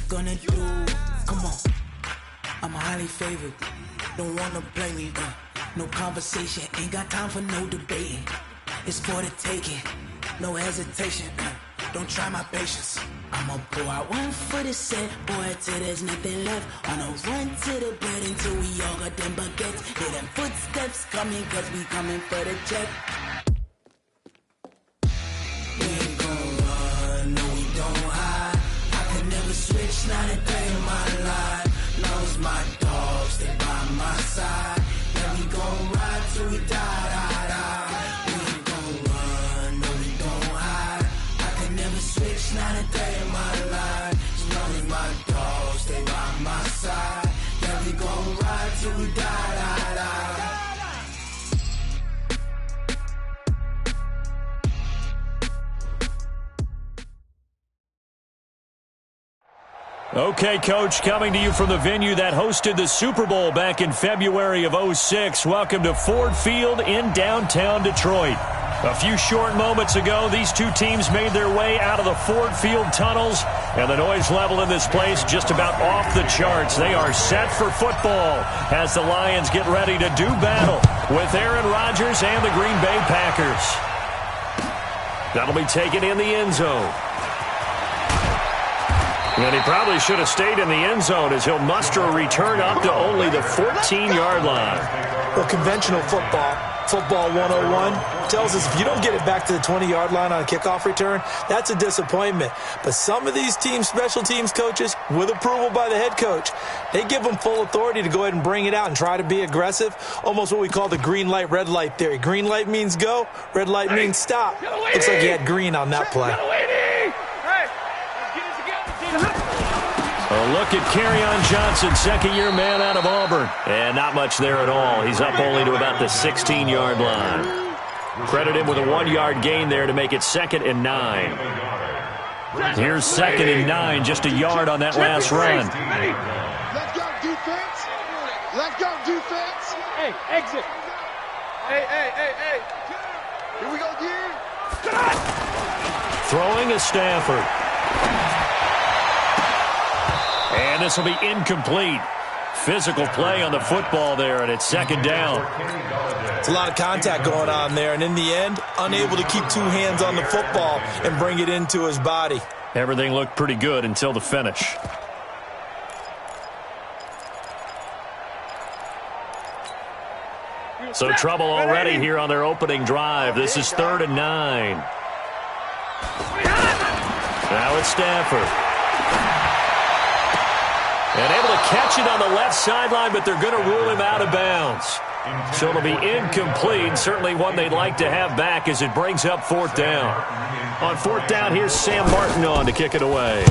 gonna do? Come on, I'm highly favored. Don't wanna play me, no conversation. Ain't got time for no debating. It's for the taking, no hesitation. Don't try my patience. I'ma pull out one for the set, boy, till there's nothing left. On a run to the bread until we all got them baguettes. Hear them footsteps coming, cause we coming for the check. We ain't gon' run, no we don't hide. I could never switch, not a day in my life. Long as my dogs stay by my side. Yeah, we gon' ride till we die, die, die. We ain't gon' run, no we don't hide. I could never switch, not a day in my life. As long as my dogs stay by my side. Yeah, we gon' ride till we die, die, die. Okay, Coach, coming to you from the venue that hosted the Super Bowl back in February of '06. Welcome to Ford Field in downtown Detroit. A few short moments ago, these two teams made their way out of the Ford Field tunnels, and the noise level in this place just about off the charts. They are set for football as the Lions get ready to do battle with Aaron Rodgers and the Green Bay Packers. That'll be taken in the end zone. And he probably should have stayed in the end zone as he'll muster a return up to only the 14-yard line. Well, conventional football 101, tells us if you don't get it back to the 20-yard line on a kickoff return, that's a disappointment. But some of these special teams coaches, with approval by the head coach, they give them full authority to go ahead and bring it out and try to be aggressive, almost what we call the green light, red light theory. Green light means go, red light means stop. Looks like he had green on that play. A look at Kerryon Johnson, second-year man out of Auburn. And not much there at all. He's up only to about the 16-yard line. Credit him with a 1-yard gain there to make it 2nd and 9. Here's 2nd and 9, just a yard on that last run. Let's go, defense. Let's go, defense. Hey, exit. Hey. Here we go again. Throwing is Stafford. And this will be incomplete. Physical play on the football there, and it's 2nd down. It's a lot of contact going on there, and in the end, unable to keep two hands on the football and bring it into his body. Everything looked pretty good until the finish. So trouble already here on their opening drive. This is 3rd and 9. Now it's Stafford. And able to catch it on the left sideline, but they're going to rule him out of bounds. So it'll be incomplete. Certainly one they'd like to have back as it brings up 4th down. On 4th down, here's Sam Martin on to kick it away.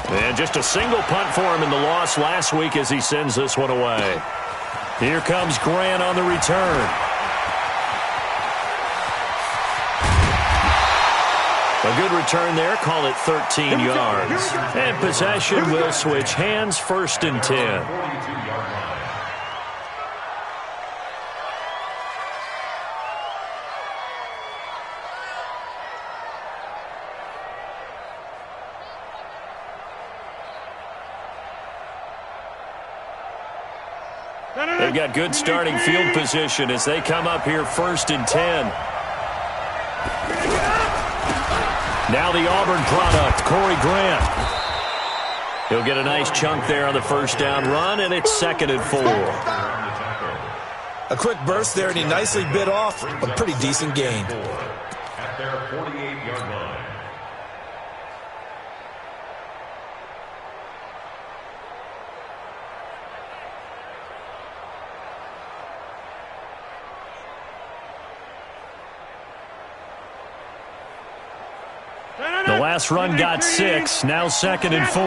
And just a single punt for him in the loss last week as he sends this one away. Here comes Grant on the return. A good return there. Call it 13 yards. And possession will switch hands, 1st and 10. They've got good starting field position as they come up here 1st and 10. Now the Auburn product, Corey Grant. He'll get a nice chunk there on the 1st down run, and it's 2nd and 4. A quick burst there, and he nicely bit off a pretty decent gain. At their 48-yard line. The last run got 6, now 2nd and 4.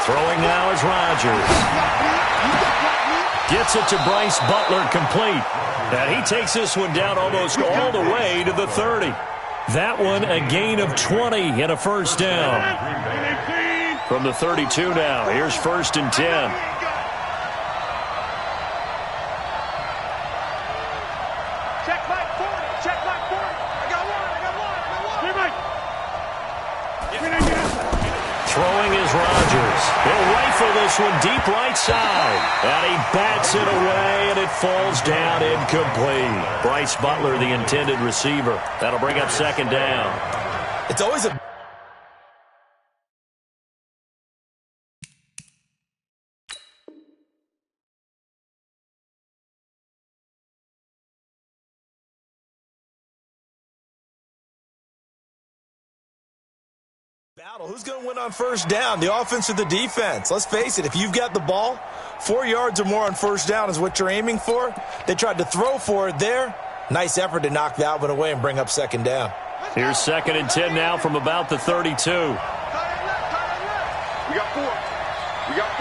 Throwing now is Rodgers. Gets it to Bryce Butler, complete. And he takes this one down almost all the way to the 30. That one a gain of 20 and a 1st down. From the 32 now, here's 1st and 10. Check back 40. Check back 40. I got one. Here, Mike. Throwing is Rodgers. He'll rifle this one deep right side. And he bats it away, and it falls down incomplete. Bryce Butler, the intended receiver. That'll bring up second down. It's always a battle. Who's going to win on first down, the offense or the defense? Let's face it, if you've got the ball, 4 yards or more on first down is what you're aiming for. They tried to throw for it there. Nice effort to knock that one away and bring up second down. Here's 2nd and 10 now from about the 32. We got 4. We got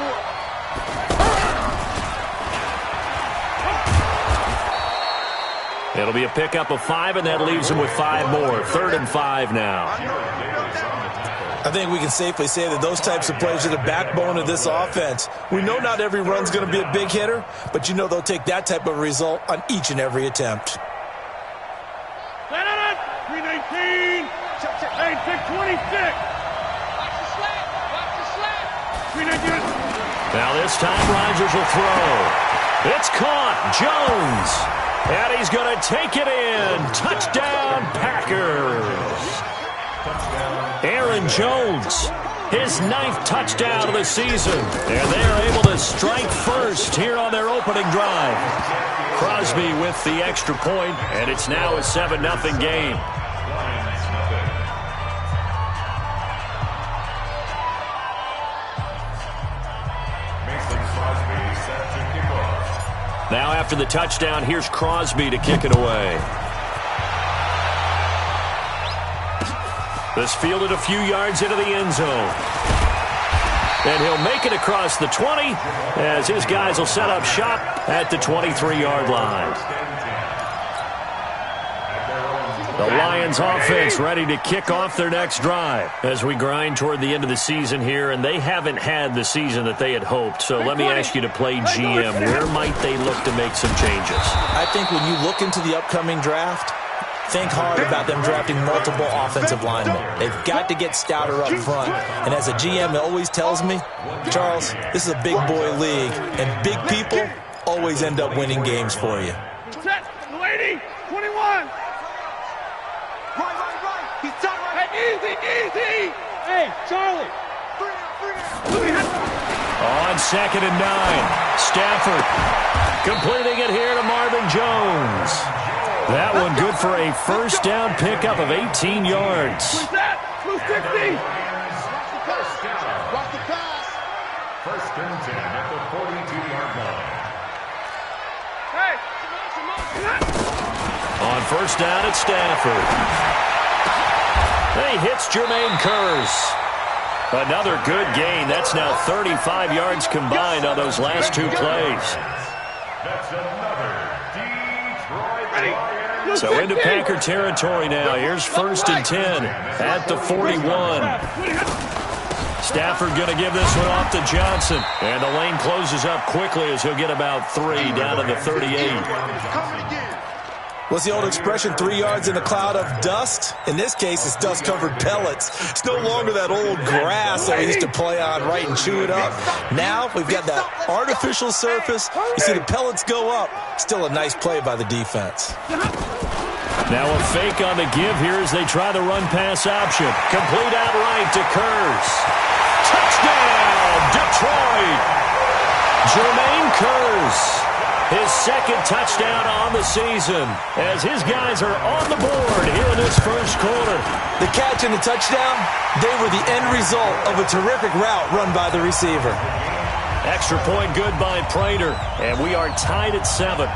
4. It'll be a pickup of 5, and that leaves them with 5 more. 3rd and 5 now. I think we can safely say that those types of plays are the backbone of this offense. We know not every run's going to be a big hitter, but you know they'll take that type of result on each and every attempt. 319. Hey, 626. Watch the slap. Watch the slap. 319. Now this time Rodgers will throw. It's caught. Jones. And he's going to take it in. Touchdown, Packers. Aaron Jones, his 9th touchdown of the season. And they are able to strike first here on their opening drive. Crosby with the extra point, and it's now a 7-0 game. Now after the touchdown, here's Crosby to kick it away. This fielded a few yards into the end zone. And he'll make it across the 20 as his guys will set up shop at the 23-yard line. The Lions offense ready to kick off their next drive as we grind toward the end of the season here, and they haven't had the season that they had hoped. So let me ask you to play GM. Where might they look to make some changes? I think when you look into the upcoming draft, think hard about them drafting multiple offensive linemen. They've got to get stouter up front. And as a GM, it always tells me, Charles, this is a big boy league, and big people always end up winning games for you. Set. Lady. 21. Right. He's done right. Hey, easy. Hey, Charlie. On 2nd and 9, Stafford completing it here to Marvin Jones. That one good for a first down pickup of 18 yards. Who's that? Who's 60? Watch the pass. 1st and 10 at the 42-yard line. Hey, On first down, it's Stafford. He hits Jermaine Kearse. Another good gain. That's now 35 yards combined on those last 2 plays. That's another Detroit Lions. So into Packer territory now. Here's 1st and 10 at the 41. Stafford going to give this one off to Johnson. And the lane closes up quickly as he'll get about 3 down to the 38. What's the old expression, 3 yards in a cloud of dust? In this case, it's dust-covered pellets. It's no longer that old grass that we used to play on, right, and chew it up. Now we've got that artificial surface. You see the pellets go up. Still a nice play by the defense. Now a fake on the give here as they try the run-pass option. Complete outright to Kearse. Touchdown, Detroit! Jermaine Kearse. His 2nd touchdown on the season as his guys are on the board here in this first quarter. The catch and the touchdown, they were the end result of a terrific route run by the receiver. Extra point good by Prater, and we are tied at 7.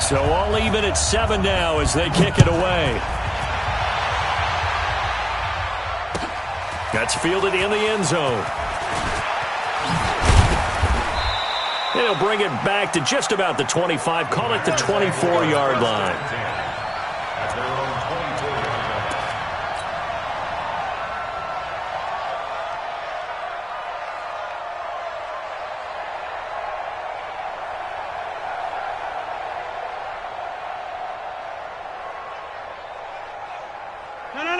So all even at 7 now as they kick it away. That's fielded in the end zone. And he'll bring it back to just about the 25. Call it the 24-yard line.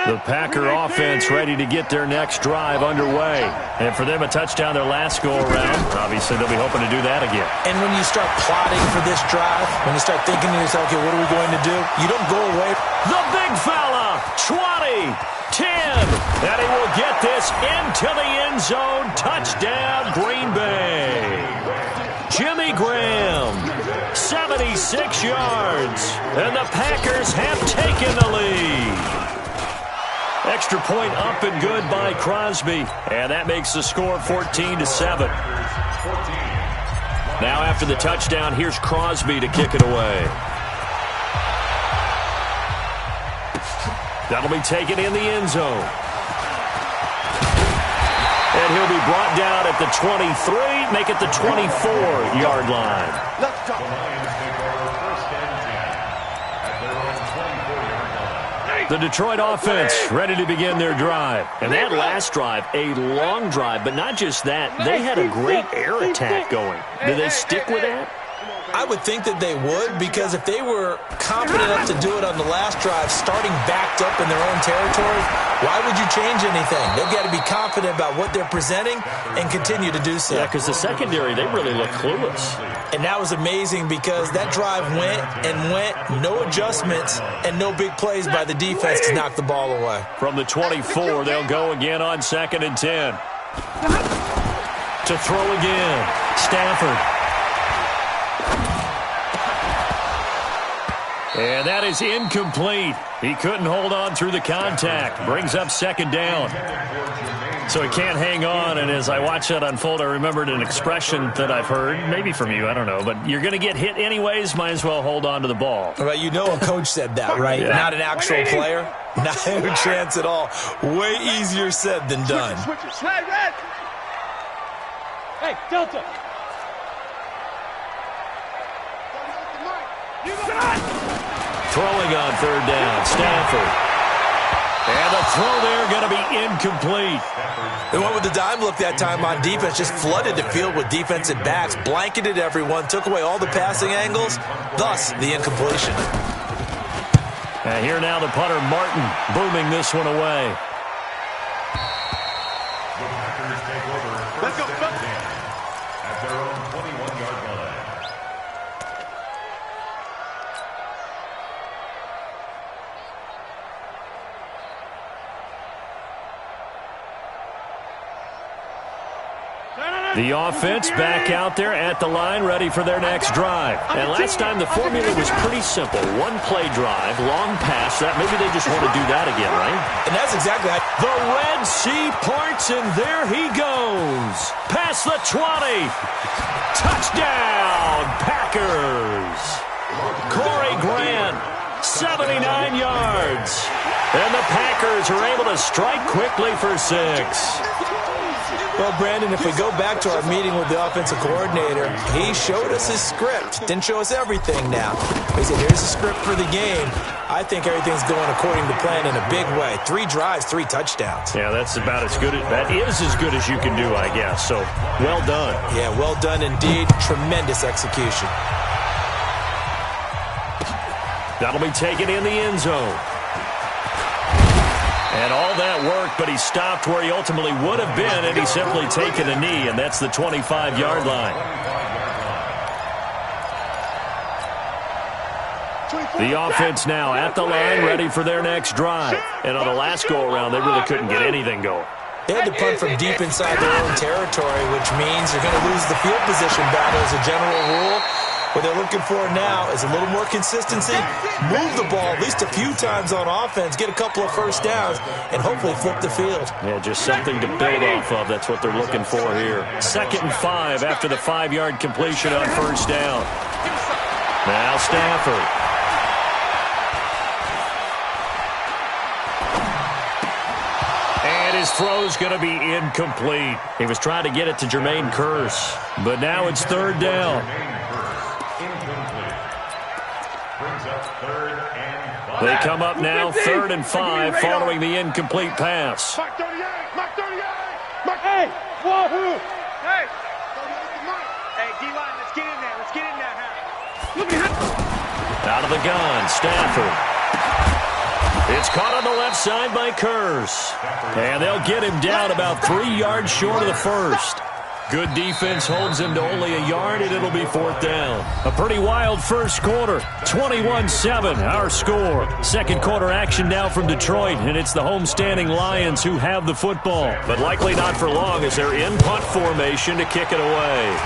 The Packer offense ready to get their next drive underway. And for them, a touchdown their last go-around. Obviously, they'll be hoping to do that again. And when you start plotting for this drive, when you start thinking to yourself, okay, what are we going to do? You don't go away. The big fella, 20, 10, and he will get this into the end zone. Touchdown, Green Bay. Jimmy Graham, 76 yards, and the Packers have taken the lead. Extra point up and good by Crosby, and that makes the score 14-7. Now after the touchdown, here's Crosby to kick it away. That'll be taken in the end zone. And he'll be brought down at the 23, make it the 24-yard line. Let's go. The Detroit offense ready to begin their drive. And that last drive, a long drive, but not just that. They had a great air attack going. Do they stick with that? I would think that they would, because if they were confident enough to do it on the last drive, starting backed up in their own territory, why would you change anything? They've got to be confident about what they're presenting and continue to do so. Yeah, because the secondary, they really look clueless. And that was amazing because that drive went and went, no adjustments, and no big plays by the defense to knock the ball away. From the 24, they'll go again on 2nd and 10. To throw again, Stafford. And that is incomplete. He couldn't hold on through the contact. Brings up 2nd down. So he can't hang on, and as I watch that unfold, I remembered an expression that I've heard, maybe from you, I don't know, but you're going to get hit anyways, might as well hold on to the ball. Well, you know a coach said that, right? Yeah. Not an actual player. Not a chance at all. Way easier said than done. Switch it. Red. Hey, Delta. You got it. Throwing on 3rd down, Stafford. And the throw there going to be incomplete. They went with the dime look that time on defense, just flooded the field with defensive backs, blanketed everyone, took away all the passing angles, thus the incompletion. And here now the punter, Martin, booming this one away. Let's go. At their own 21-yard line. The offense back out there at the line, ready for their next drive. And last time the formula was pretty simple. One play drive, long pass. That maybe they just want to do that again, right? And that's exactly how the Red Sea parts, and there he goes. Past the 20. Touchdown, Packers. Corey Grant, 79 yards. And the Packers are able to strike quickly for 6. Well, Brandon, if we go back to our meeting with the offensive coordinator, he showed us his script. Didn't show us everything now. He said, here's the script for the game. I think everything's going according to plan in a big way. 3 drives, 3 touchdowns. Yeah, that's about as good. That is as good as you can do, I guess. So, well done. Yeah, well done indeed. Tremendous execution. That'll be taken in the end zone. And all that worked, but he stopped where he ultimately would have been, and he's simply taken a knee, and that's the 25-yard line. The offense now at the line, ready for their next drive. And on the last go-around, they really couldn't get anything going. They had to punt from deep inside their own territory, which means you're going to lose the field position battle as a general rule. What they're looking for now is a little more consistency, move the ball at least a few times on offense, get a couple of first downs, and hopefully flip the field. Yeah, just something to build off of. That's what they're looking for here. 2nd and 5 after the 5-yard completion on first down. Now Stafford. And his His throw's going to be incomplete. He was trying to get it to Jermaine Kearse, but now it's third down. They come up now, 3rd and 5, following the incomplete pass. Mark 38! Mark 38! Mark, hey! Wahoo! Hey! Hey, D-line, let's get in there. Let's get in there now. Look at him. Out of the gun, Stafford. It's caught on the left side by Kearse. And they'll get him down about 3 yards short of the first. Good defense holds him to only a yard, and it'll be 4th down. A pretty wild first quarter. 21-7, our score. Second quarter action now from Detroit, and it's the homestanding Lions who have the football. But likely not for long as they're in punt formation to kick it away.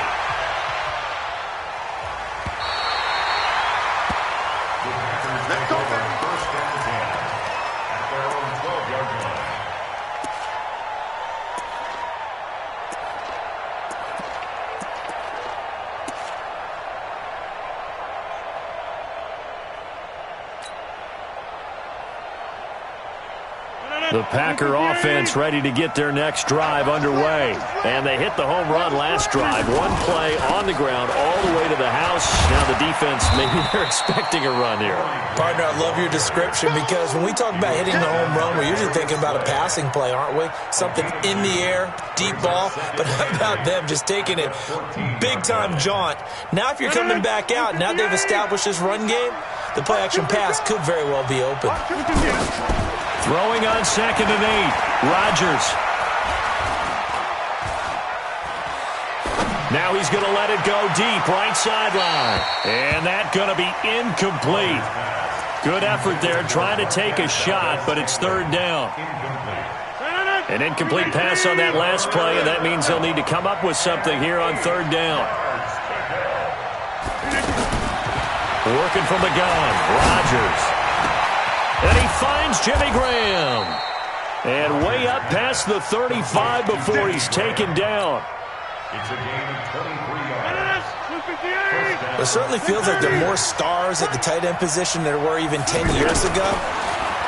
The Packer offense ready to get their next drive underway. And they hit the home run last drive. One play on the ground all the way to the house. Now the defense, maybe they're expecting a run here. Partner, I love your description because when we talk about hitting the home run, we're usually thinking about a passing play, aren't we? Something in the air, deep ball. But how about them just taking it big-time jaunt? Now if you're coming back out, now they've established this run game, the play-action pass could very well be open. Throwing on 2nd and 8. Rodgers. Now he's going to let it go deep, right sideline. And that's going to be incomplete. Good effort there, trying to take a shot, but it's 3rd down. An incomplete pass on that last play, and that means they'll need to come up with something here on 3rd down. Working from the gun, Rodgers. And he finds Jimmy Graham. And way up past the 35 before he's taken down. It's a game of 23 yards. It certainly feels like there are more stars at the tight end position than there were even 10 years ago.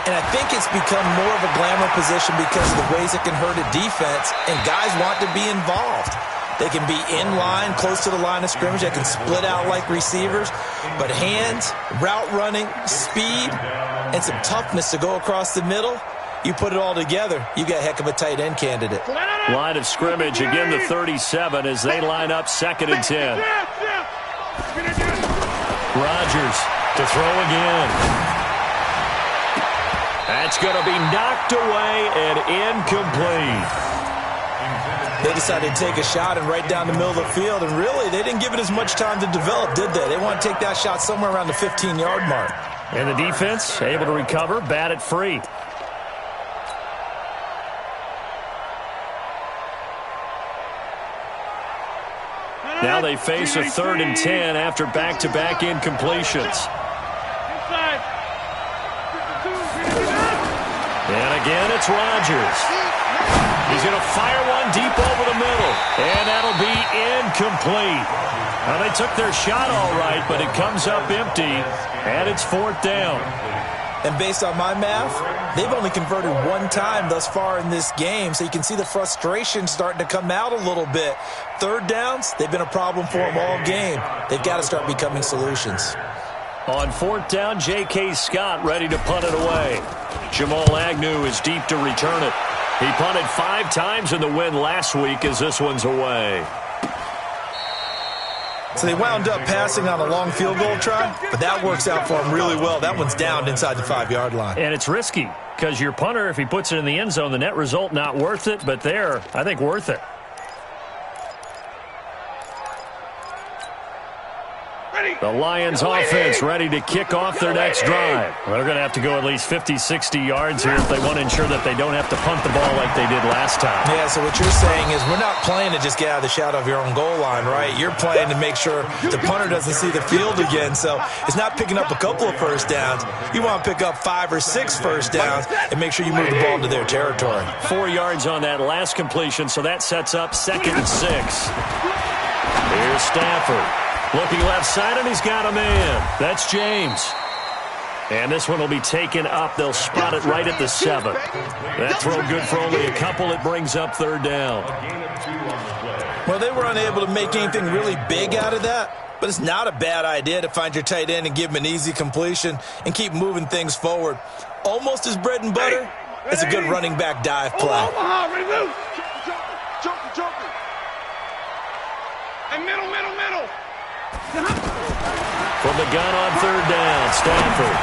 And I think it's become more of a glamour position because of the ways it can hurt a defense, and guys want to be involved. They can be in line, close to the line of scrimmage. They can split out like receivers. But hands, route running, speed, and some toughness to go across the middle, you put it all together, you got a heck of a tight end candidate. Line of scrimmage, again the 37 as they line up 2nd and 10. Rodgers to throw again. That's going to be knocked away and incomplete. They decided to take a shot and right down the middle of the field, and really, they didn't give it as much time to develop, did they? They want to take that shot somewhere around the 15-yard mark. And the defense able to recover, bat it free. Now they face a 3rd and 10 after back-to-back incompletions. And again, it's Rodgers. He's going to fire one deep over the middle, and that'll be incomplete. Now, they took their shot all right, but it comes up empty, and it's 4th down. And based on my math, they've only converted one time thus far in this game, so you can see the frustration starting to come out a little bit. 3rd downs, they've been a problem for them all game. They've got to start becoming solutions. On 4th down, J.K. Scott ready to punt it away. Jamal Agnew is deep to return it. He punted 5 times in the win last week as this one's away. So they wound up passing on a long field goal try, but that works out for them really well. That one's down inside the 5-yard line. And it's risky because your punter, if he puts it in the end zone, the net result not worth it, but there, I think worth it. The Lions offense ready to kick off their next drive. Well, they're going to have to go at least 50, 60 yards here if they want to ensure that they don't have to punt the ball like they did last time. Yeah, so what you're saying is we're not playing to just get out of the shadow of your own goal line, right? You're playing to make sure the punter doesn't see the field again. So it's not picking up a couple of first downs. You want to pick up 5 or 6 first downs and make sure you move the ball into their territory. 4 yards on that last completion, so that sets up 2nd and 6. Here's Stafford. Looking left side, and he's got a man. That's James. And this one will be taken up. They'll spot it right at the 7. That throw good for only a couple. It brings up 3rd down. Well, they were unable to make anything really big out of that, but it's not a bad idea to find your tight end and give him an easy completion and keep moving things forward. Almost as bread and butter. It's a good running back dive play. And middle. From the gun on 3rd down, Stafford.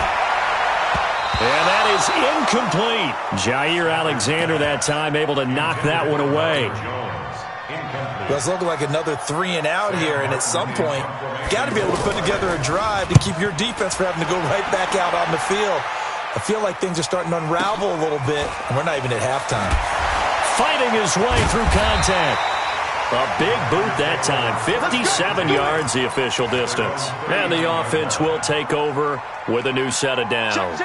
And that is incomplete. Jair Alexander that time able to knock that one away. Well, it's looking like another 3 and out here, and at some point, got to be able to put together a drive to keep your defense from having to go right back out on the field. I feel like things are starting to unravel a little bit, and we're not even at halftime. Fighting his way through contact. A big boot that time. 57 yards the official distance. And the offense will take over with a new set of downs.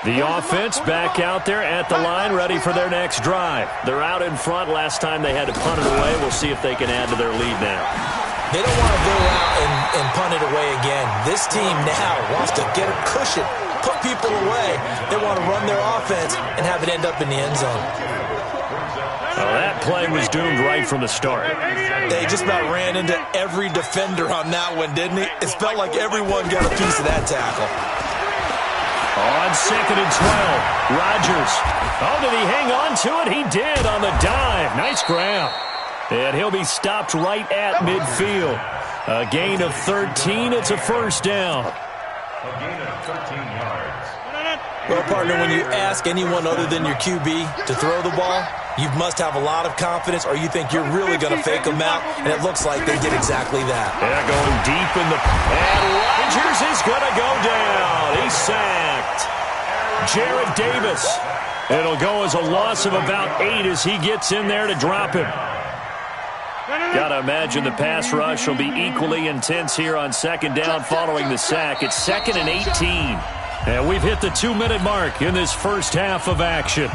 The offense back out there at the line, ready for their next drive. They're out in front. Last time they had to punt it away. We'll see if they can add to their lead now. They don't want to go out and punt it away again. This team now wants to get a cushion, put people away. They want to run their offense and have it end up in the end zone. Well, that play was doomed right from the start. They just about ran into every defender on that one, didn't he? It felt like everyone got a piece of that tackle. On 2nd and 12, Rodgers. Oh, did he hang on to it? He did on the dive. Nice grab. And he'll be stopped right at midfield. A gain of 13. It's a 1st down. A gain of 13 yards. Well, partner, when you ask anyone other than your QB to throw the ball, you must have a lot of confidence, or you think you're really going to fake them out, and it looks like they did exactly that. Yeah, going deep in the... And Rodgers is going to go down. He's sacked. Jarrett Davis. It'll go as a loss of about 8 as he gets in there to drop him. Got to imagine the pass rush will be equally intense here on 2nd down following the sack. It's 2nd and 18. And we've hit the 2-minute mark in this first half of action.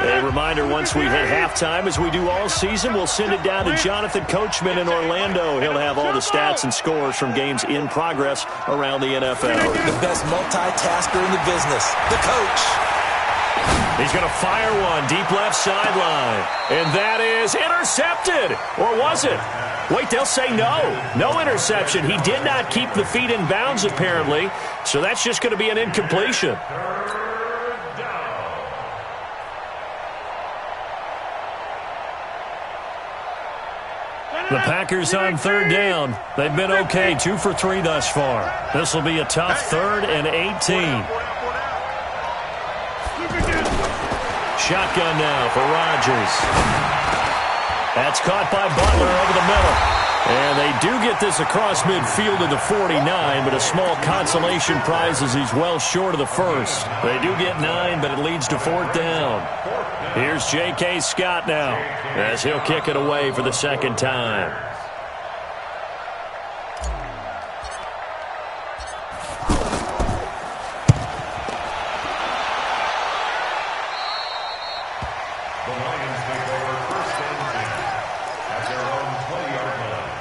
A reminder, once we hit halftime, as we do all season, we'll send it down to Jonathan Coachman in Orlando. He'll have all the stats and scores from games in progress around the NFL. The best multitasker in the business, the coach. He's going to fire one deep left sideline. And that is intercepted. Or was it? Wait, they'll say no. No interception. He did not keep the feet in bounds, apparently. So that's just going to be an incompletion. The Packers on 3rd down. They've been okay, 2 for 3 thus far. This will be a tough 3rd and 18. Shotgun now for Rodgers. That's caught by Butler over the middle. And they do get this across midfield to the 49, but a small consolation prize as he's well short of the 1st. They do get 9, but it leads to 4th down. Here's J.K. Scott now as he'll kick it away for the 2nd time. The Lions take over 1st and 10 at their own 20-yard line.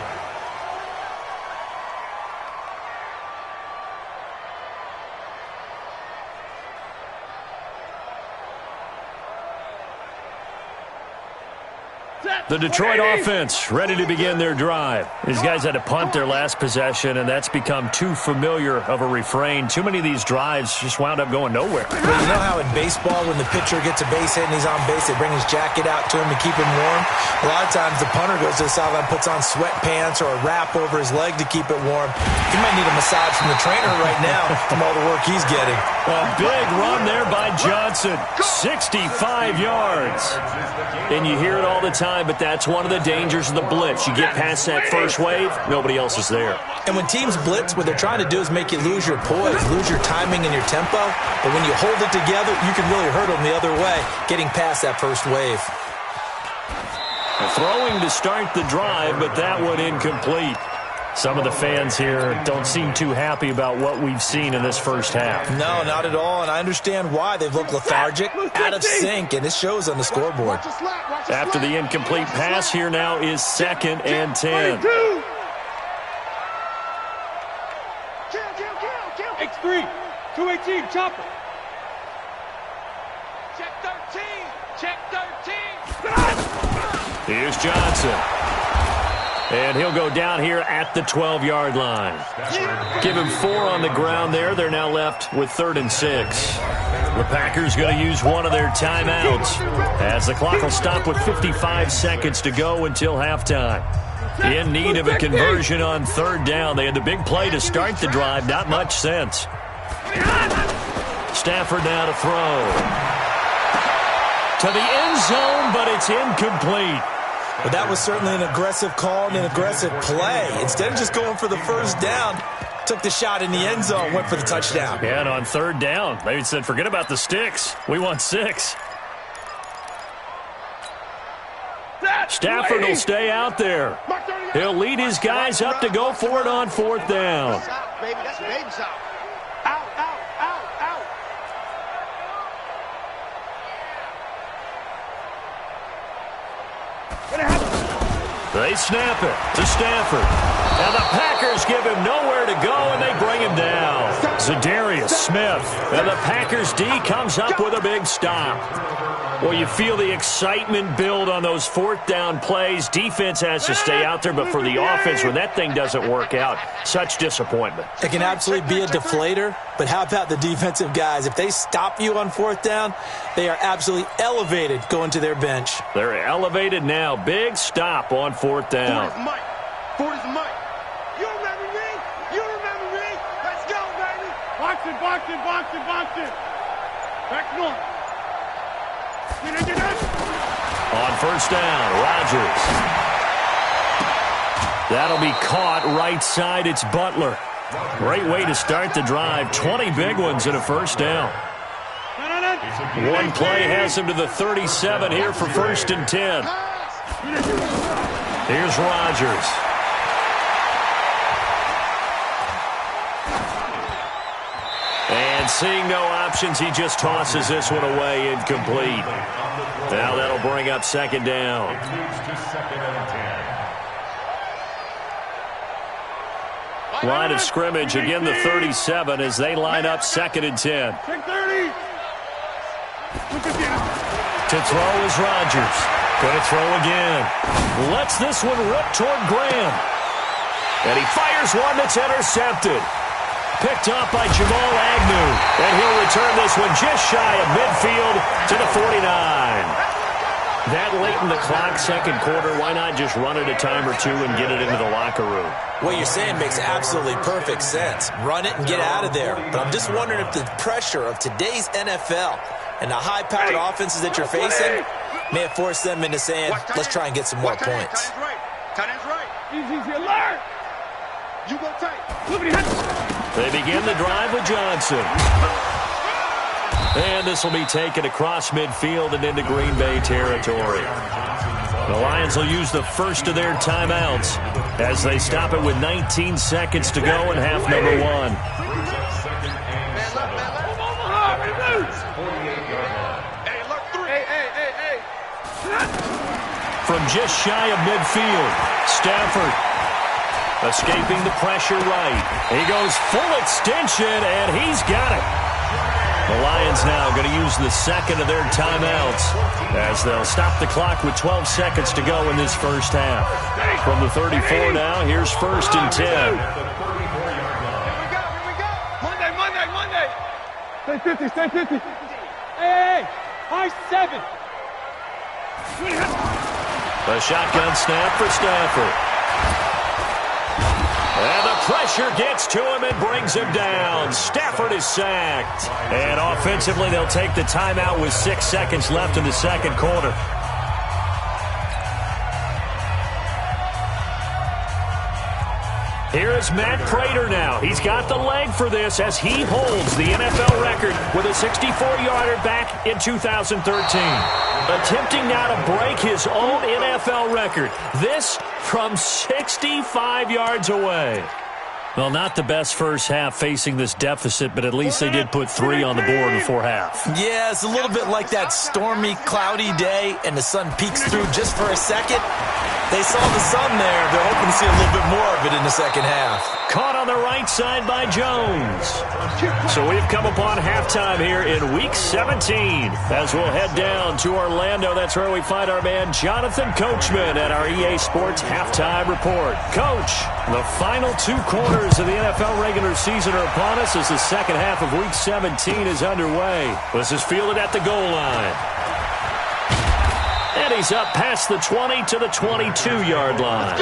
The Detroit offense ready to begin their drive. These guys had to punt their last possession, and that's become too familiar of a refrain. Too many of these drives just wound up going nowhere. Well, you know how in baseball, when the pitcher gets a base hit and he's on base, they bring his jacket out to him to keep him warm? A lot of times the punter goes to the sideline, puts on sweatpants or a wrap over his leg to keep it warm. He might need a massage from the trainer right now from all the work he's getting. A big run there by Johnson. 65 yards. And you hear it all the time, but that's one of the dangers of the blitz. You get past that first wave, nobody else is there. And when teams blitz, what they're trying to do is make you lose your poise, lose your timing and your tempo. But when you hold it together, you can really hurt them the other way, getting past that first wave. Throwing to start the drive, but that one incomplete. Some of the fans here don't seem too happy about what we've seen in this first half. No, not at all, and I understand why. They've looked lethargic, out of sync, and it shows on the scoreboard. After the incomplete pass, here now is 2nd and 10. X3. 218, chopper. Check 13. Check 13. Here's Johnson. And he'll go down here at the 12-yard line. Give him 4 on the ground there. They're now left with 3rd and 6. The Packers going to use one of their timeouts as the clock will stop with 55 seconds to go until halftime. In need of a conversion on 3rd down. They had the big play to start the drive. Not much sense. Stafford now to throw. To the end zone, but it's incomplete. But that was certainly an aggressive call and an aggressive play. Instead of just going for the 1st down, took the shot in the end zone, went for the touchdown. Yeah, and on 3rd down, they said, forget about the sticks. We want 6. Stafford will stay out there. He'll lead his guys up to go for it on 4th down. Baby, that's baby's out. Out, out, out, out. They snap it to Stafford. And the Packers give him nowhere to go, and they bring him down. Zadarius Smith. And the Packers D comes up with a big stop. Well, you feel the excitement build on those 4th down plays. Defense has to stay out there, but for the offense, when that thing doesn't work out, such disappointment. It can absolutely be a deflator, but how about the defensive guys? If they stop you on 4th down, they are absolutely elevated going to their bench. They're elevated now. Big stop on 4th down. Ford is Mike. You remember me? You remember me? Let's go, baby. Box it, box it, box it, box it. Back north. On 1st down, Rodgers. That'll be caught right side. It's Butler. Great way to start the drive. 20 big ones in a 1st down. One play has him to the 37 here for 1st and 10. Here's Rodgers. And seeing no options, he just tosses this one away, incomplete. Now that'll bring up 2nd down. Line of scrimmage, again the 37 as they line up 2nd and 10. To throw is Rodgers. Going to throw again. Lets this one rip toward Graham. And he fires one that's intercepted. Picked up by Jamal Agnew. And he'll return this one just shy of midfield to the 49. That late in the clock, 2nd quarter, why not just run it a time or 2 and get it into the locker room? What you're saying makes absolutely perfect sense. Run it and get out of there. But I'm just wondering if the pressure of today's NFL and the high-powered offenses that you're facing may have forced them into saying, let's try and get some more points. Tight end's right. Easy, alert. You go tight. They begin the drive with Johnson. And this will be taken across midfield and into Green Bay territory. The Lions will use the first of their timeouts as they stop it with 19 seconds to go in half number 1. From just shy of midfield, Stafford escaping the pressure right. He goes full extension, and he's got it. The Lions now going to use the 2nd of their timeouts as they'll stop the clock with 12 seconds to go in this 1st half. From the 34 now, here's 1st and 10. Here we go. Monday. Stay 50. Hey, high 7. The shotgun snap for Stafford. And the pressure gets to him and brings him down. Stafford is sacked. And offensively, they'll take the timeout with 6 seconds left in the 2nd quarter. Here is Matt Prater now. He's got the leg for this as he holds the NFL record with a 64-yarder back in 2013. Attempting now to break his own NFL record. This from 65 yards away. Well, not the best first half facing this deficit, but at least they did put 3 on the board before half. Yeah, it's a little bit like that stormy, cloudy day, and the sun peeks through just for a second. They saw the sun there. They're hoping to see a little bit more of it in the second half. Caught on the right side by Jones. So we've come upon halftime here in Week 17. As we'll head down to Orlando, that's where we find our man Jonathan Coachman at our EA Sports Halftime Report. Coach, the final 2 quarters of the NFL regular season are upon us as the second half of Week 17 is underway. This is fielded at the goal line. And he's up past the 20 to the 22-yard line.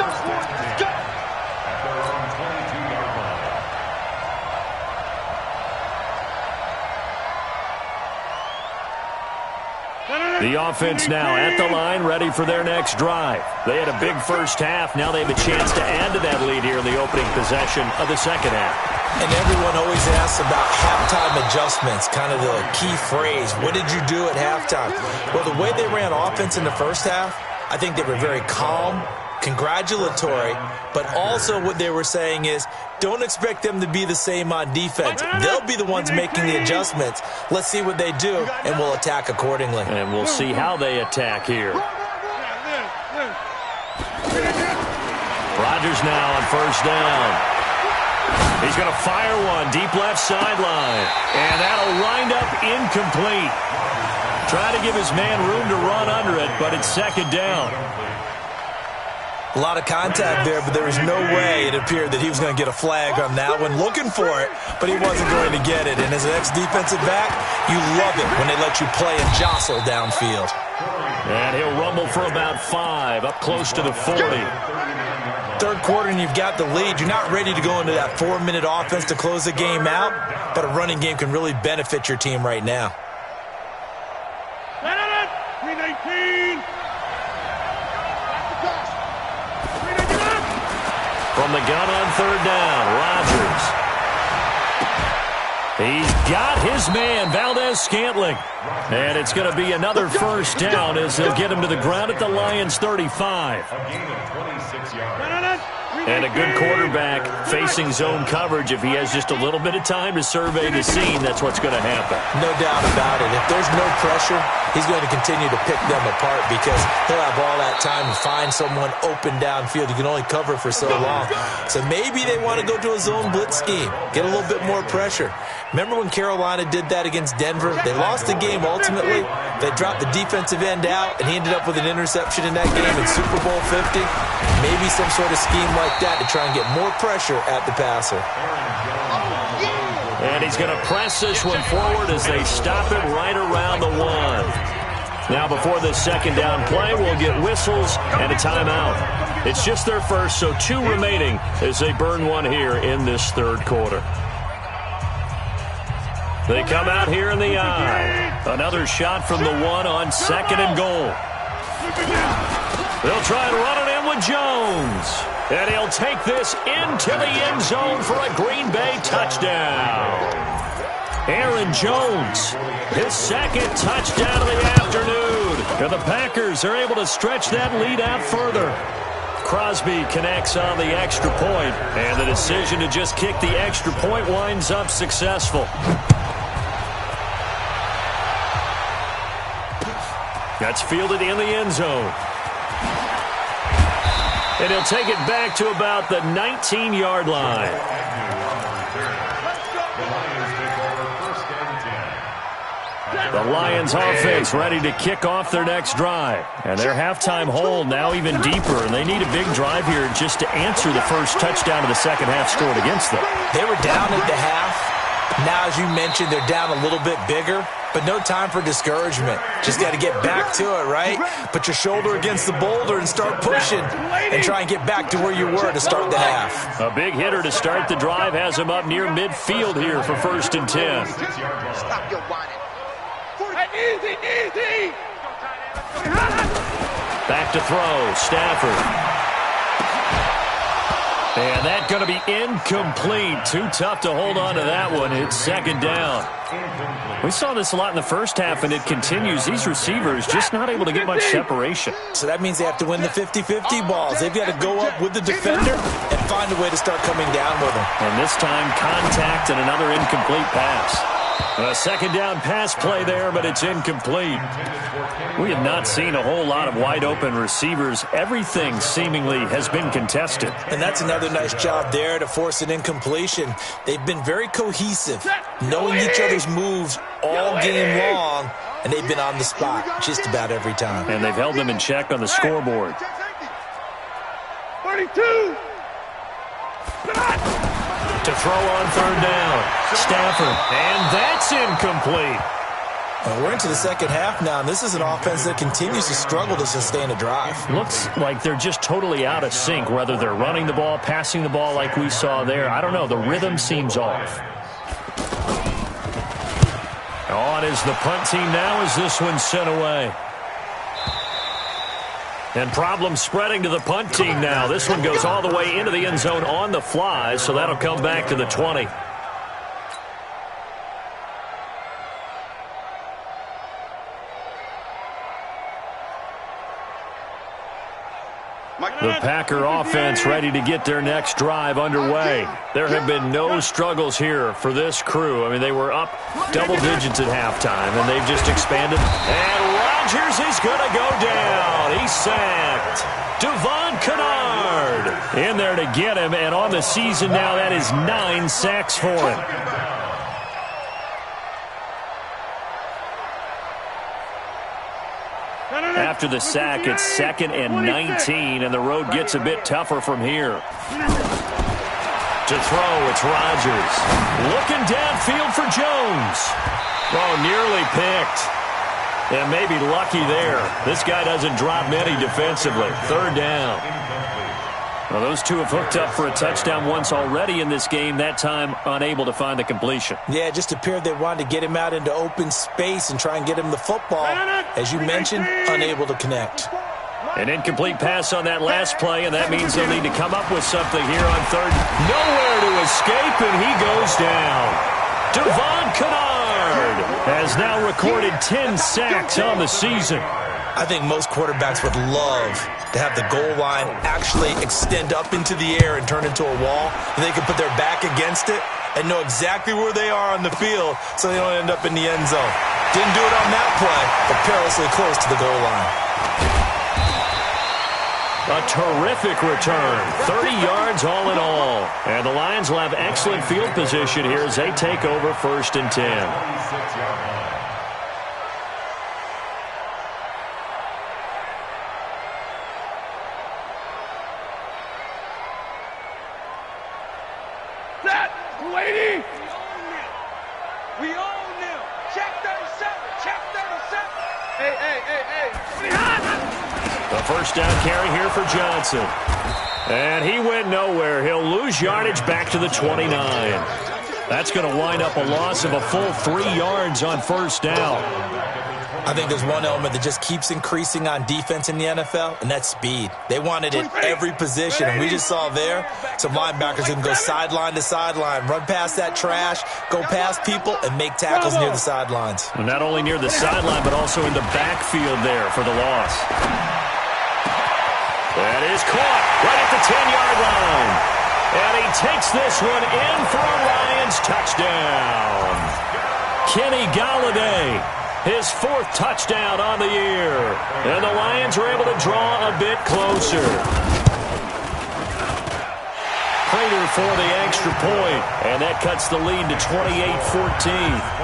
The offense now at the line, ready for their next drive. They had a big first half. Now they have a chance to add to that lead here in the opening possession of the second half. And everyone always asks about halftime adjustments, kind of the key phrase. What did you do at halftime? Well, the way they ran offense in the first half, I think they were very calm, congratulatory, but also what they were saying is don't expect them to be the same on defense. They'll be the ones making the adjustments. Let's see what they do, and we'll attack accordingly. And we'll see how they attack here. Rodgers now on first down. He's going to fire one deep left sideline, and that'll wind up incomplete. Try to give his man room to run under it, but it's second down. A lot of contact there, but there was no way it appeared that he was going to get a flag on that one. Looking for it, but he wasn't going to get it. And as an ex-defensive back, you love it when they let you play and jostle downfield. And he'll rumble for about 5, up close to the 40. Third quarter and you've got the lead. You're not ready to go into that 4-minute offense to close the game out, but a running game can really benefit your team right now. 319. From the gun on third down, Rodgers. He's got his man, Valdez-Scantling. And it's going to be another first down as they'll get him to the ground at the Lions' 35. And a good quarterback facing zone coverage. If he has just a little bit of time to survey the scene, that's what's going to happen. No doubt about it. If there's no pressure, he's going to continue to pick them apart because he'll have all that time to find someone open downfield. You can only cover for so long. So maybe they want to go to a zone blitz scheme, get a little bit more pressure. Remember when Carolina did that against Denver? They lost the game ultimately. They dropped the defensive end out, and he ended up with an interception in that game in Super Bowl 50. Maybe some sort of scheme like that to try and get more pressure at the passer. And he's going to press this one forward as they stop it right around the 1. Now before this second down play, we'll get whistles and a timeout. It's just their first, so 2 remaining as they burn one here in this third quarter. They come out here in the eye. Another shot from the 1 on second and goal. They'll try and run it in with Jones. And he'll take this into the end zone for a Green Bay touchdown. Aaron Jones, his second touchdown of the afternoon. And the Packers are able to stretch that lead out further. Crosby connects on the extra point, and the decision to just kick the extra point winds up successful. That's fielded in the end zone. And he'll take it back to about the 19-yard line. The Lions offense ready to kick off their next drive. And their halftime hole now even deeper. And they need a big drive here just to answer the first touchdown of the second half scored against them. They were down at the half. Now, as you mentioned, they're down a little bit bigger, but no time for discouragement. Just got to get back to it, right? Put your shoulder against the boulder and start pushing and try and get back to where you were to start the half. A big hitter to start the drive has him up near midfield here for 1st and 10. Stop your whining. Easy. Back to throw, Stafford. And that's going to be incomplete. Too tough to hold on to that one. It's second down. We saw this a lot in the first half, and it continues. These receivers just not able to get much separation. So that means they have to win the 50-50 balls. They've got to go up with the defender and find a way to start coming down with them. And this time, contact and another incomplete pass. A second down pass play there, but it's incomplete. We have not seen a whole lot of wide-open receivers. Everything seemingly has been contested. And that's another nice job there to force an incompletion. They've been very cohesive, knowing each other's moves all game long, and they've been on the spot just about every time. And they've held them in check on the scoreboard. 32. To throw on third down. Stafford. And that's incomplete. Well, we're into the second half now, and this is an offense that continues to struggle to sustain a drive. Looks like they're just totally out of sync, whether they're running the ball, passing the ball like we saw there. I don't know. The rhythm seems off. On is the punt team now as this one's sent away. And problem spreading to the punt team now. This one goes all the way into the end zone on the fly, so that'll come back to the 20. The Packer offense ready to get their next drive underway. There have been no struggles here for this crew. I mean, they were up double digits at halftime, and they've just expanded. And Rodgers is going to go down. He's sacked. Devon Kennard in there to get him, and on the season now, that is 9 sacks for him. After the sack, it's 2nd and 19, and the road gets a bit tougher from here. To throw, it's Rodgers. Looking downfield for Jones. Oh, nearly picked. And maybe lucky there. This guy doesn't drop many defensively. Third down. Well, those two have hooked up for a touchdown once already in this game, that time unable to find the completion. Yeah, it just appeared they wanted to get him out into open space and try and get him the football. As you mentioned, unable to connect. An incomplete pass on that last play, and that means they'll need to come up with something here on third. Nowhere to escape, and he goes down. Devon Kennard has now recorded 10 sacks on the season. I think most quarterbacks would love to have the goal line actually extend up into the air and turn into a wall, and they can put their back against it and know exactly where they are on the field so they don't end up in the end zone. Didn't do it on that play, but perilously close to the goal line. A terrific return, 30 yards all in all. And the Lions will have excellent field position here as they take over 1st and 10. We own them. Check 37. Check 37. Hey. The first down carry here for Johnson. And he went nowhere. He'll lose yardage back to the 29. That's going to wind up a loss of a full 3 yards on first down. I think there's one element that just keeps increasing on defense in the NFL, and that's speed. They want it in every position, and we just saw there some linebackers who can go sideline to sideline, run past that trash, go past people, and make tackles near the sidelines. Well, not only near the sideline, but also in the backfield there for the loss. That is caught right at the 10-yard line. And he takes this one in for a Lions touchdown. Kenny Golladay, his 4th touchdown on the year. And the Lions are able to draw a bit closer. Prater for the extra point, and that cuts the lead to 28-14.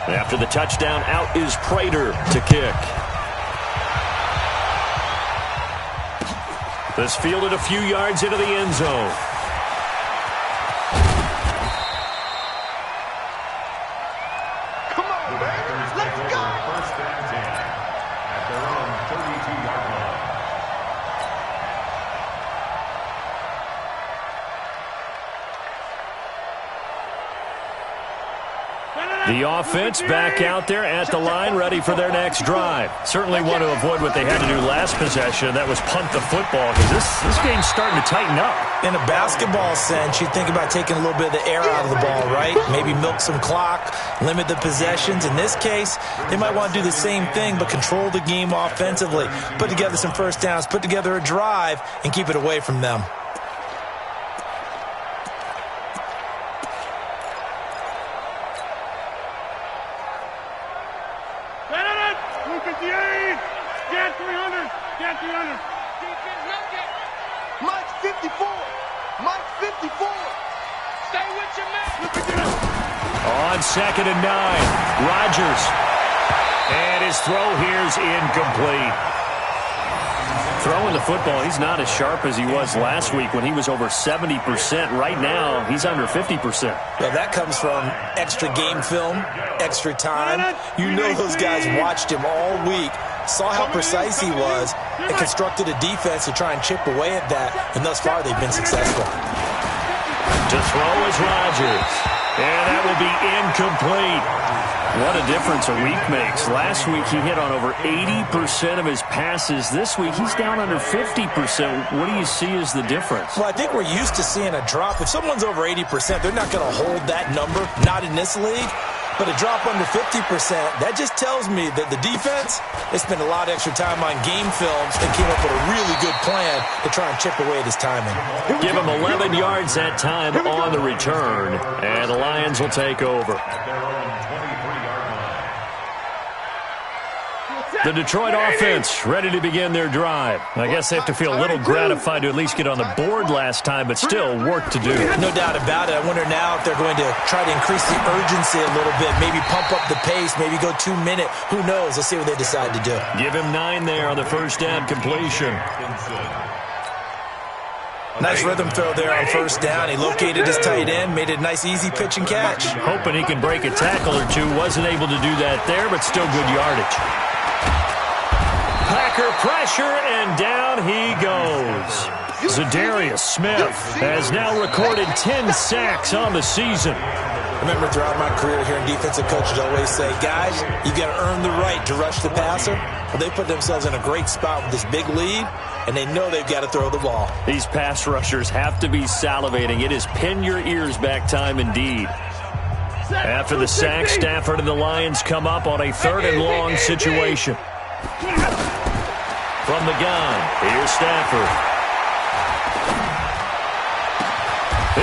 After the touchdown, out is Prater to kick. This fielded a few yards into the end zone. Come on, man. Let's go. The offense back out there at the line, ready for their next drive. Certainly want to avoid what they had to do last possession. That was punt the football, because this game's starting to tighten up. In a basketball sense, you think about taking a little bit of the air out of the ball, right? Maybe milk some clock, limit the possessions. In this case, they might want to do the same thing, but control the game offensively. Put together some first downs, put together a drive, and keep it away from them. Get 300! Get 300! Mike 54! Mike 54! Stay with your man! On 2nd and 9, Rodgers. And his throw here's incomplete. Throwing the football, he's not as sharp as he was last week when he was over 70%. Right now, he's under 50%. Well, that comes from extra game film, extra time. You know those guys watched him all week, saw how precise he was, and constructed a defense to try and chip away at that, and thus far they've been successful. To throw is Rodgers, and that will be incomplete. What a difference a week makes. Last week he hit on over 80% of his passes. This week he's down under 50%. What do you see as the difference? Well, I think we're used to seeing a drop. If someone's over 80%, they're not going to hold that number, not in this league. But a drop under 50%, that just tells me that the defense, they spent a lot of extra time on game films and came up with a really good plan to try and chip away at his timing. Give him 11 yards that time on the return, and the Lions will take over. The Detroit offense ready to begin their drive. I guess they have to feel a little gratified to at least get on the board last time, but still work to do. No doubt about it. I wonder now if they're going to try to increase the urgency a little bit, maybe pump up the pace, maybe go 2 minute. Who knows? Let's see what they decide to do. Give him 9 there on the first down completion. Nice rhythm throw there on first down. He located his tight end, made it a nice easy pitch and catch. Hoping he can break a tackle or two. Wasn't able to do that there, but still good yardage. Packer pressure, and down he goes. Za'Darius Smith has now recorded 10 sacks on the season. Remember, throughout my career here in defensive coaches always say, guys, you got to earn the right to rush the passer. Well, they put themselves in a great spot with this big lead, and they know they've got to throw the ball. These pass rushers have to be salivating. It is pin your ears back time indeed. After the sack, Stafford and the Lions come up on a 3rd and long situation. From the gun, here's Stafford.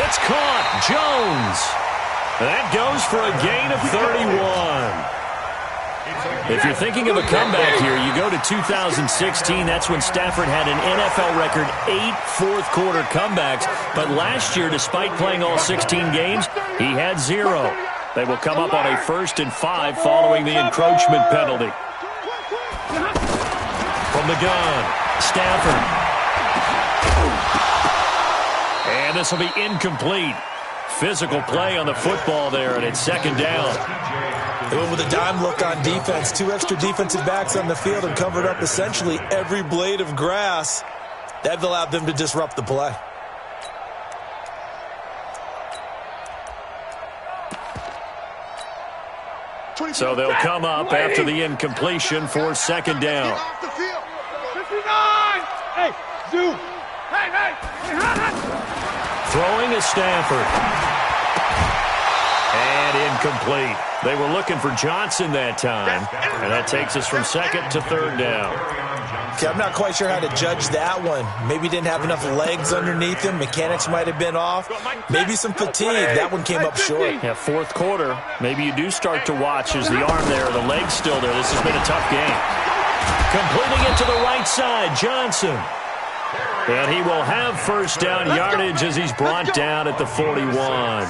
It's caught. Jones. That goes for a gain of 31. If you're thinking of a comeback here, you go to 2016. That's when Stafford had an NFL record 8 fourth-quarter comebacks. But last year, despite playing all 16 games, he had 0. They will come up on a 1st and 5 following the encroachment penalty. From the gun, Stafford. And this will be incomplete. Physical play on the football there, and it's 2nd down. They went with a dime look on defense. 2 extra defensive backs on the field and covered up essentially every blade of grass. That allowed them to disrupt the play. So they'll come up after the incompletion for 2nd down. 59! Hey, Zoo! Hey! Throwing is Stafford. And incomplete. They were looking for Johnson that time. And that takes us from 2nd to 3rd down. Okay, I'm not quite sure how to judge that one. Maybe didn't have enough legs underneath him. Mechanics might have been off. Maybe some fatigue. That one came up short. Yeah, 4th quarter. Maybe you do start to watch as the arm there, the leg's still there. This has been a tough game. Completing it to the right side, Johnson. And he will have 1st down yardage as he's brought down at the 41.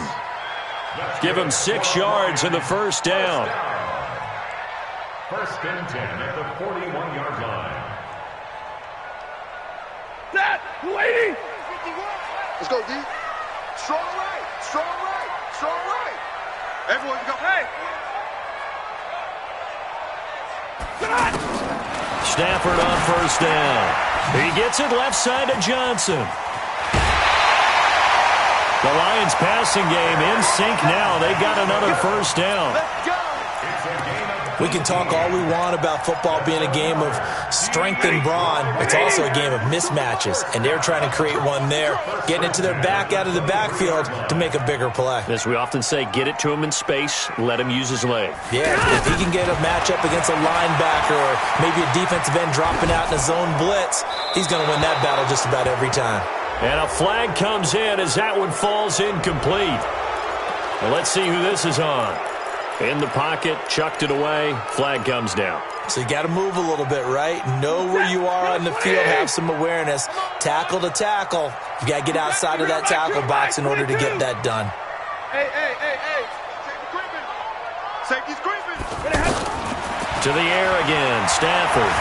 Give him 6 yards in the 1st down. 1st and 10 at the 41-yard line. That, lady! Let's go, D. Strong right, strong right, strong right. Everyone go. Hey! Stafford on 1st down. He gets it left side to Johnson. The Lions passing game in sync now. They got another first down. We can talk all we want about football being a game of strength and brawn. It's also a game of mismatches, and they're trying to create one there, getting it to their back out of the backfield to make a bigger play. As we often say, get it to him in space, let him use his leg. Yeah, if he can get a matchup against a linebacker or maybe a defensive end dropping out in a zone blitz, he's going to win that battle just about every time. And a flag comes in as that one falls incomplete. Well, let's see who this is on. In the pocket, chucked it away, flag comes down. So you got to move a little bit, right? Know where you are on the field, have some awareness. Tackle to tackle. You got to get outside of that tackle box in order to get that done. Hey. Safety's creeping. To the air again, Stafford.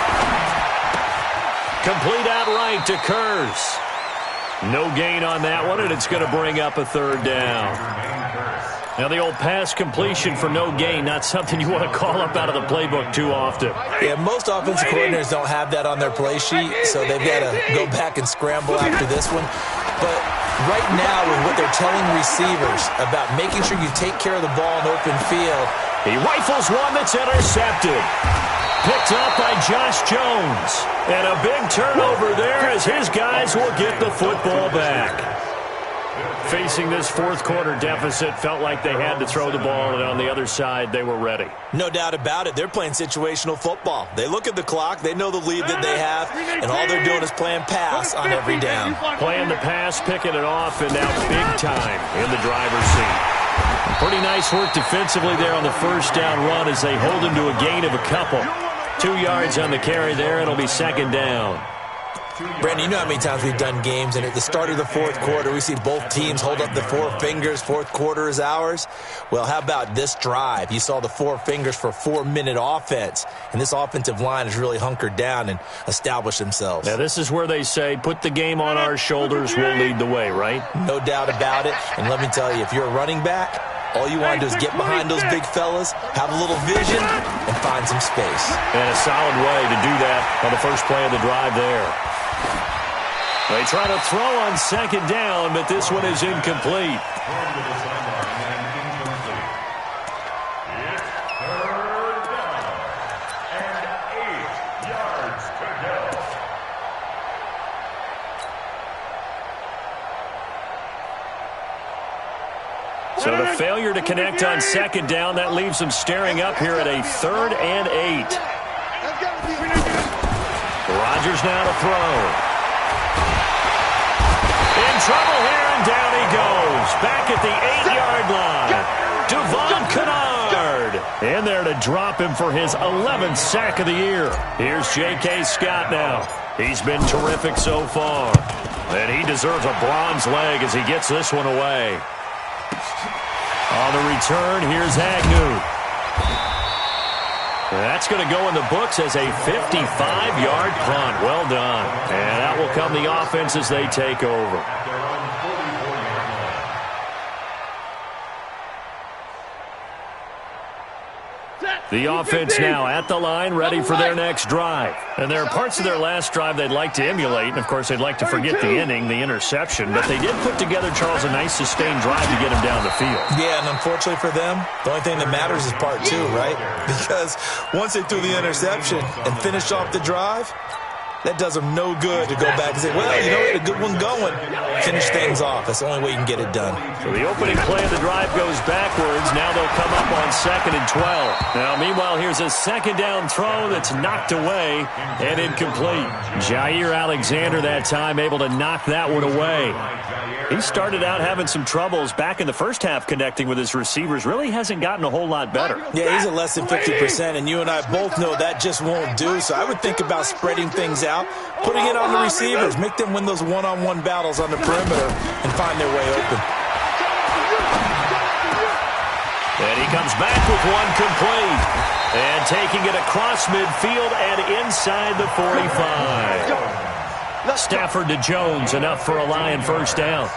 Complete outright to Kurz. No gain on that one, and it's going to bring up a third down. Now, the old pass completion for no gain, not something you want to call up out of the playbook too often. Yeah, most offensive coordinators don't have that on their play sheet, so they've got to go back and scramble after this one. But right now, with what they're telling receivers about making sure you take care of the ball in open field. He rifles one that's intercepted. Picked up by Josh Jones. And a big turnover there as his guys will get the football back. Facing this fourth quarter deficit, felt like they had to throw the ball, and on the other side, they were ready. No doubt about it. They're playing situational football. They look at the clock, they know the lead that they have, and all they're doing is playing pass on every down. Playing the pass, picking it off, and now big time in the driver's seat. Pretty nice work defensively there on the first down run as they hold him to a gain of a couple. 2 yards on the carry there. It'll be second down. Brandon, you know how many times we've done games, and at the start of the fourth quarter, we see both teams hold up the four fingers, fourth quarter is ours. Well, how about this drive? You saw the four fingers for a 4-minute offense, and this offensive line has really hunkered down and established themselves. Now, this is where they say, put the game on our shoulders, we'll lead the way, right? No doubt about it, and let me tell you, if you're a running back, all you want to do is get behind those big fellas, have a little vision, and find some space. And a solid way to do that on the first play of the drive there. They try to throw on second down, but this one is incomplete. So the failure to connect on second down, that leaves them staring up here at a 3rd and 8. Rodgers now to throw. In trouble here, and down he goes. Back at the 8-yard line. Devon Kennard in there to drop him for his 11th sack of the year. Here's J.K. Scott now. He's been terrific so far. And he deserves a bronze leg as he gets this one away. On the return, here's Agnew. That's going to go in the books as a 55-yard punt. Well done. And that will come the offense as they take over. The offense now at the line, ready for their next drive. And there are parts of their last drive they'd like to emulate. And, of course, they'd like to forget the inning, the interception. But they did put together, Charles, a nice sustained drive to get him down the field. Yeah, and unfortunately for them, the only thing that matters is part 2, right? Because once they threw the interception and finished off the drive, that does them no good to go back and say, well, you know, we had a good one going. Finish things off. That's the only way you can get it done. So the opening play of the drive goes backwards. Now they'll come up on 2nd and 12. Now, meanwhile, here's a second down throw that's knocked away and incomplete. Jair Alexander that time able to knock that one away. He started out having some troubles back in the first half connecting with his receivers. Really hasn't gotten a whole lot better. Yeah, he's at less than 50%, and you and I both know that just won't do. So I would think about spreading things out, putting it on the receivers, make them win those one-on-one battles on the perimeter and find their way open. And he comes back with one complete. And taking it across midfield and inside the 45. Stafford to Jones, enough for a Lion first down.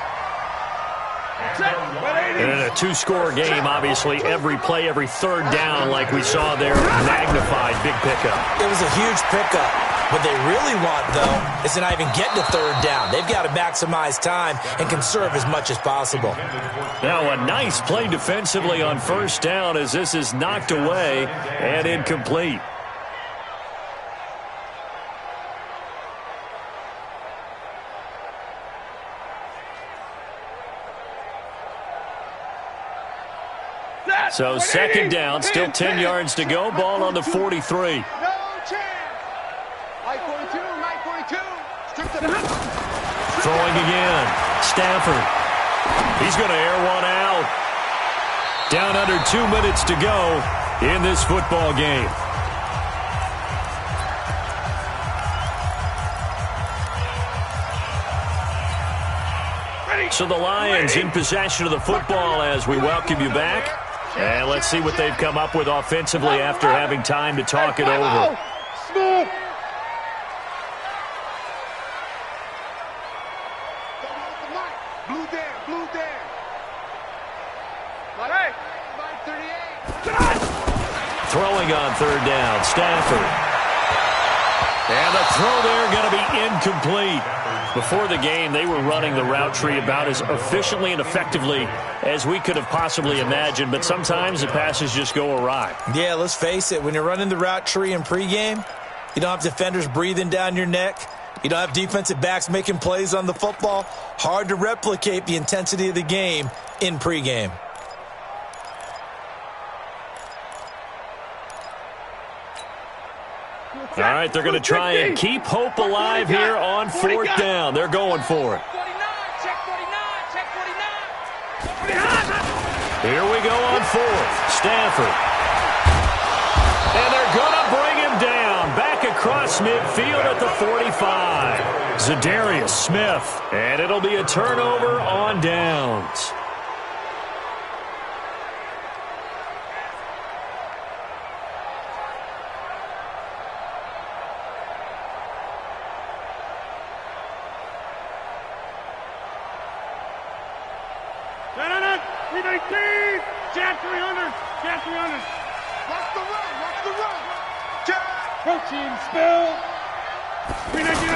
And in a two-score game, obviously, every play, every third down, like we saw there, magnified, big pickup. It was a huge pickup. What they really want, though, is to not even get to third down. They've got to maximize time and conserve as much as possible. Now, a nice play defensively on first down as this is knocked away and incomplete. So second down, still 10 yards to go. Ball on the 43. No chance. Mike 42, Mike 42. Throwing again. Stafford. He's going to air one out. Down under 2 minutes to go in this football game. So the Lions in possession of the football as we welcome you back. And let's see what they've come up with offensively after having time to talk it over. Smooth. Blue down, blue down. Mike 38. Throwing on third down, Stafford. And the throw there going to be incomplete. Before the game, they were running the route tree about as efficiently and effectively as we could have possibly imagined, but sometimes the passes just go awry. Yeah, let's face it. When you're running the route tree in pregame, you don't have defenders breathing down your neck. You don't have defensive backs making plays on the football. Hard to replicate the intensity of the game in pregame. All right, they're going to try and keep hope alive here on fourth down. They're going for it. Here we go on fourth. Stafford. And they're going to bring him down. Back across midfield at the 45. Zadarius Smith. And it'll be a turnover on downs. Jack 300. Jack 300. Watch the run. Watch the run. Jack. Protein spill. 319.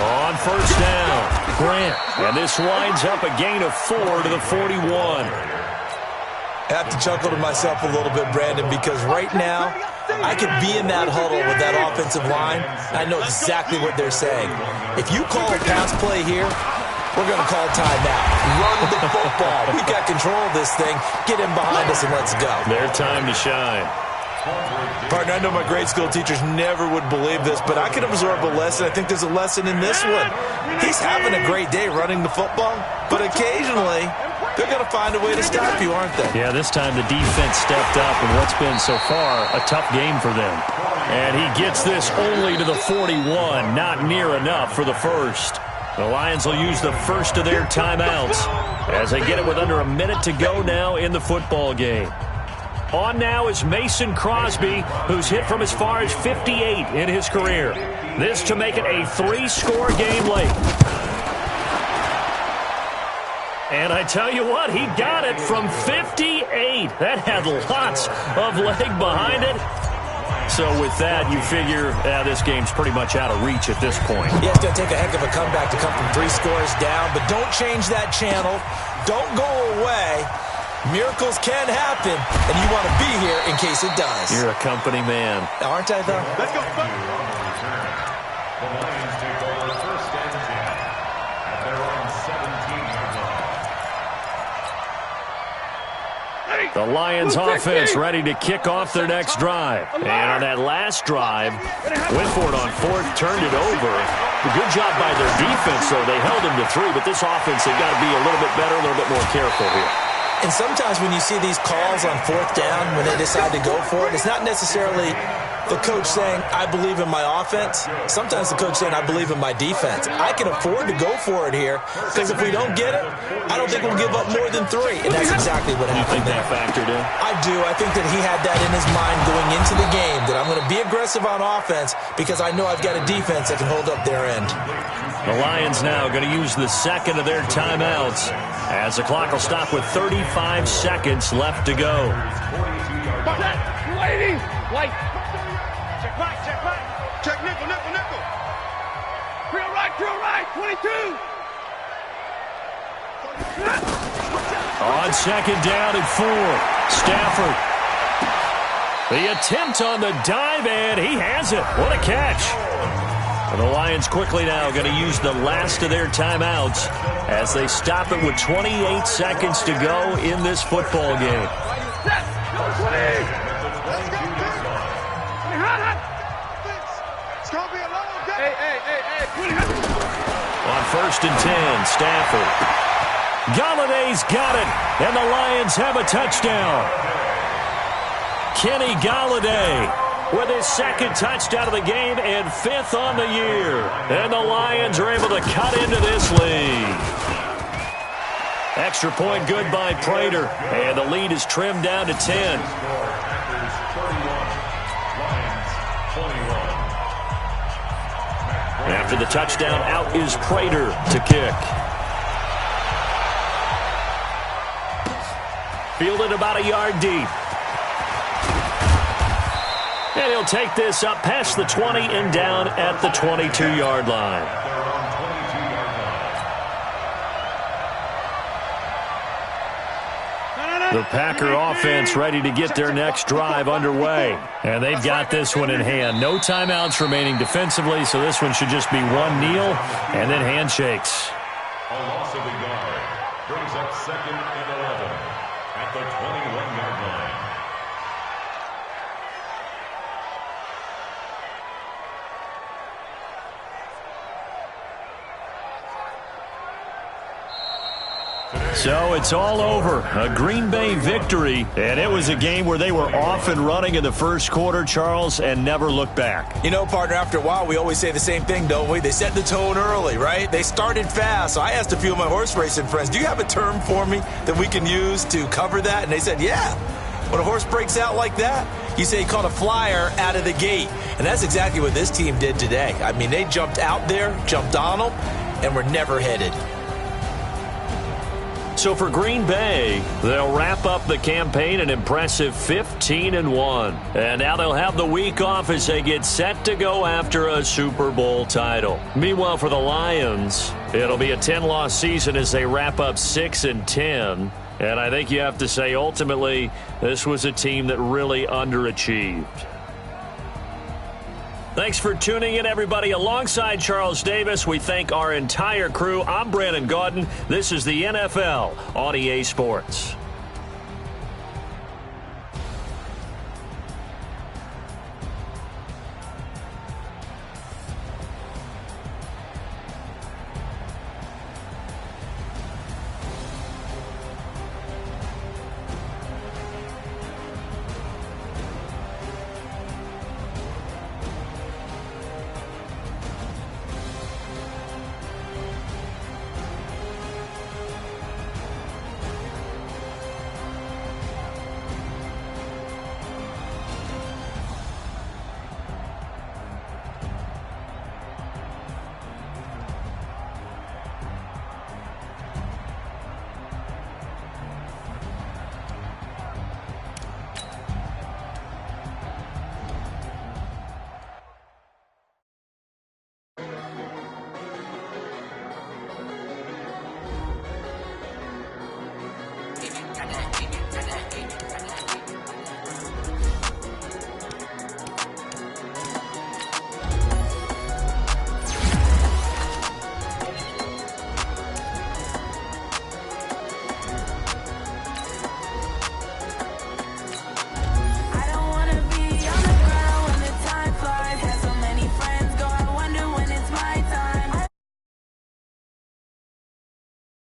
On first down, Grant. And this winds up a gain of 4 to the 41. I have to chuckle to myself a little bit, Brandon, because right now I could be in that huddle with that offensive line. I know exactly what they're saying. If you call a pass play here, we're going to call timeout. Run the football. We've got control of this thing. Get in behind us and let's go. Their time to shine. Partner, I know my grade school teachers never would believe this, but I can absorb a lesson. I think there's a lesson in this one. He's having a great day running the football, but occasionally they're going to find a way to stop you, aren't they? Yeah, this time the defense stepped up in what's been so far a tough game for them. And he gets this only to the 41, not near enough for the first. The Lions will use the first of their timeouts as they get it with under a minute to go now in the football game. On now is Mason Crosby, who's hit from as far as 58 in his career. This to make it a 3-score game late. And I tell you what, he got it from 58. That had lots of leg behind it. So with that, you figure this game's pretty much out of reach at this point. Yeah, it's going to take a heck of a comeback to come from 3 scores down, but don't change that channel. Don't go away. Miracles can happen, and you want to be here in case it does. You're a company man. Aren't I, though? Let's go. The Lions take over first and 10 at their own 17-yard line. The Lions offense ready to kick off their next drive. And on that last drive, went for it on fourth, turned it over. A good job by their defense, though. They held them to 3, but this offense, they've got to be a little bit better, a little bit more careful here. And sometimes when you see these calls on fourth down, when they decide to go for it, it's not necessarily the coach saying, I believe in my offense. Sometimes the coach saying, I believe in my defense. I can afford to go for it here because if we don't get it, I don't think we'll give up more than 3. And that's exactly what happened there. You think that factored in? I do. I think that he had that in his mind going into the game, that I'm going to be aggressive on offense because I know I've got a defense that can hold up their end. The Lions now going to use the second of their timeouts as the clock will stop with 35 seconds left to go. Waiting. White. Check right, check right. Check nickel, nickel, nickel. Drill right, 22. On second down and 4, Stafford. The attempt on the dive, and he has it. What a catch. And the Lions quickly now going to use the last of their timeouts as they stop it with 28 seconds to go in this football game. On first and 10, Stafford. Galladay's got it, and the Lions have a touchdown. Kenny Galladay with his second touchdown of the game and 5th on the year. And the Lions are able to cut into this lead. Extra point good by Prater, and the lead is trimmed down to 10. After the touchdown, out is Prater to kick. Fielded about a yard deep. And he'll take this up past the 20 and down at the 22-yard line. The Packer offense ready to get their next drive underway. And they've got this one in hand. No timeouts remaining defensively, so this one should just be one kneel and then handshakes. A loss of a yard brings up 2nd and 11 at the 21-yard line. So it's all over. A Green Bay victory, and it was a game where they were off and running in the first quarter, Charles, and never looked back. You know, partner, after a while, we always say the same thing, don't we? They set the tone early, right? They started fast. So I asked a few of my horse racing friends, do you have a term for me that we can use to cover that? And they said, yeah. When a horse breaks out like that, you say he caught a flyer out of the gate. And that's exactly what this team did today. I mean, they jumped out there, jumped on them, and were never headed. So for Green Bay, they'll wrap up the campaign an impressive 15-1. And now they'll have the week off as they get set to go after a Super Bowl title. Meanwhile, for the Lions, it'll be a 10-loss season as they wrap up 6-10. And I think you have to say, ultimately, this was a team that really underachieved. Thanks for tuning in, everybody. Alongside Charles Davis, we thank our entire crew. I'm Brandon Gaudin. This is the NFL on EA Sports.